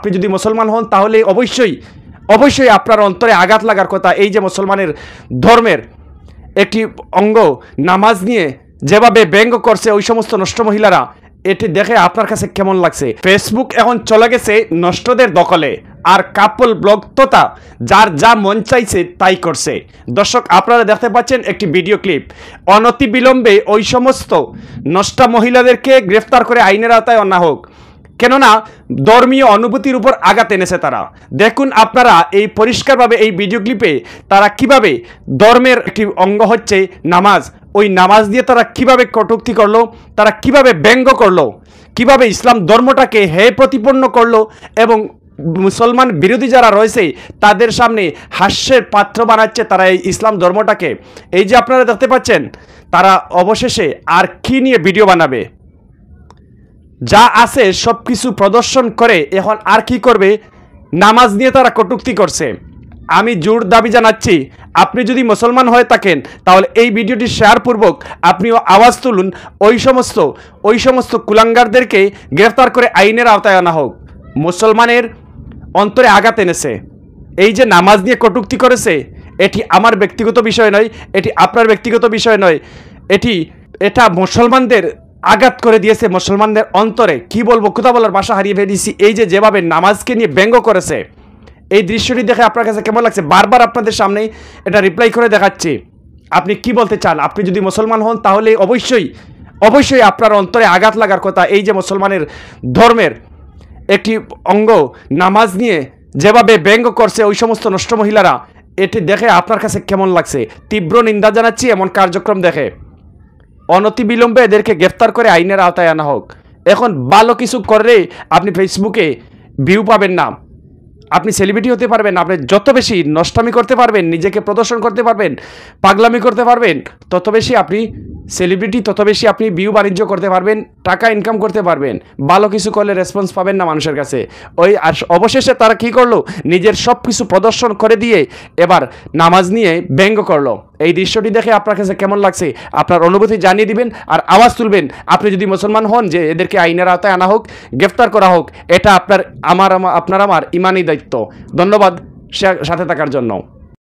আপনি যদি মুসলমান হন তাহলে অবশ্যই অবশ্যই আপনার অন্তরে আঘাত লাগার কথা। এই যে মুসলমানের ধর্মের একটি অঙ্গ নামাজ নিয়ে যেভাবে ব্যঙ্গ করছে ওই সমস্ত নষ্ট মহিলারা, এটি দেখে আপনার কাছে কেমন লাগছে? ফেসবুক এখন চলে গেছে নষ্টদের দখলে, আর কাপল ব্লগ তথা যার যা মন চাইছে তাই করছে। দর্শক, আপনারা দেখতে পাচ্ছেন একটি ভিডিও ক্লিপ। অনতিবিলম্বে ওই সমস্ত নষ্ট মহিলাদেরকে গ্রেফতার করে আইনের আওতায় আনা হোক, কেননা ধর্মীয় অনুভূতির উপর আঘাত এনেছে তারা। দেখুন আপনারা এই পরিষ্কারভাবে এই ভিডিও ক্লিপে তারা কিভাবে ধর্মের একটি অঙ্গ হচ্ছে নামাজ, ওই নামাজ দিয়ে তারা কিভাবে কটূক্তি করলো, তারা কিভাবে ব্যঙ্গ করলো, কিভাবে ইসলাম ধর্মটাকে হেয় প্রতিপন্ন করলো এবং মুসলমান বিরোধী যারা রয়েছে তাদের সামনে হাস্যের পাত্র বানাচ্ছে তারা এই ইসলাম ধর্মটাকে। এই যে আপনারা দেখতে পাচ্ছেন, তারা অবশেষে আর কি নিয়ে ভিডিও বানাবে? যা আছে সব কিছু প্রদর্শন করে এখন আর কি করবে? নামাজ নিয়ে তারা কটূক্তি করছে। আমি জোর দাবি জানাচ্ছি, আপনি যদি মুসলমান হয়ে থাকেন তাহলে এই ভিডিওটি শেয়ার পূর্বক আপনিও আওয়াজ তুলুন, ওই সমস্ত কুলাঙ্গারদেরকে গ্রেফতার করে আইনের আওতায় আনা হোক। মুসলমানের অন্তরে আঘাত এনেছে, এই যে নামাজ নিয়ে কটূক্তি করেছে, এটি আমার ব্যক্তিগত বিষয় নয়, এটি আপনার ব্যক্তিগত বিষয় নয়, এটা মুসলমানদের আঘাত করে দিয়েছে। মুসলমানদের অন্তরে কি বলবো, কথা বলার ভাষা হারিয়ে ফেলেছি। এই যে যেভাবে নামাজকে নিয়ে ব্যঙ্গ করেছে, এই দৃশ্যটি দেখে আপনার কাছে কেমন লাগছে? বারবার আপনাদের সামনে এটা রিপ্লাই করে দেখাচ্ছি। আপনি কি বলতে চান? আপনি যদি মুসলমান হন তাহলে অবশ্যই অবশ্যই আপনার অন্তরে আঘাত লাগার কথা। এই যে মুসলমানের ধর্মের একটি অঙ্গ নামাজ নিয়ে যেভাবে ব্যঙ্গ করছে ওই সমস্ত নষ্ট মহিলারা, এটি দেখে আপনার কাছে কেমন লাগছে? তীব্র নিন্দা জানাচ্ছি এমন কার্যক্রম দেখে। অনতিবিলম্বে এদেরকে গ্রেফতার করে আইনের আওতায় আনা হোক। এখন ভালো কিছু করলে আপনি ফেসবুকে ভিউ পাবেন না, আপনি সেলিব্রিটি হতে পারবেন, আপনি যত বেশি নষ্টামি করতে পারবেন, নিজেকে প্রদর্শন করতে পারবেন, পাগলামি করতে পারবেন, তত বেশি আপনি সেলিব্রিটি, তত বেশি আপনি ভিউ বাণিজ্য করতে পারবেন, টাকা ইনকাম করতে পারবেন। ভালো কিছু করলে রেসপন্স পাবেন না মানুষের কাছে। ওই অবশেষে তারা কি করলো? নিজের সব কিছু প্রদর্শন করে দিয়ে এবার নামাজ নিয়ে ব্যঙ্গ করলো। এই দৃশ্যটি দেখে আপনার কাছে কেমন লাগছে? আপনার অনুভূতি জানিয়ে দিবেন আর আওয়াজ তুলবেন। আপনি যদি মুসলমান হন যে এদেরকে আইনের আওতায় আনা হোক, গ্রেফতার করা হোক, এটা আপনার আমার ইমানি দায়িত্ব। ধন্যবাদ সাথে থাকার জন্য।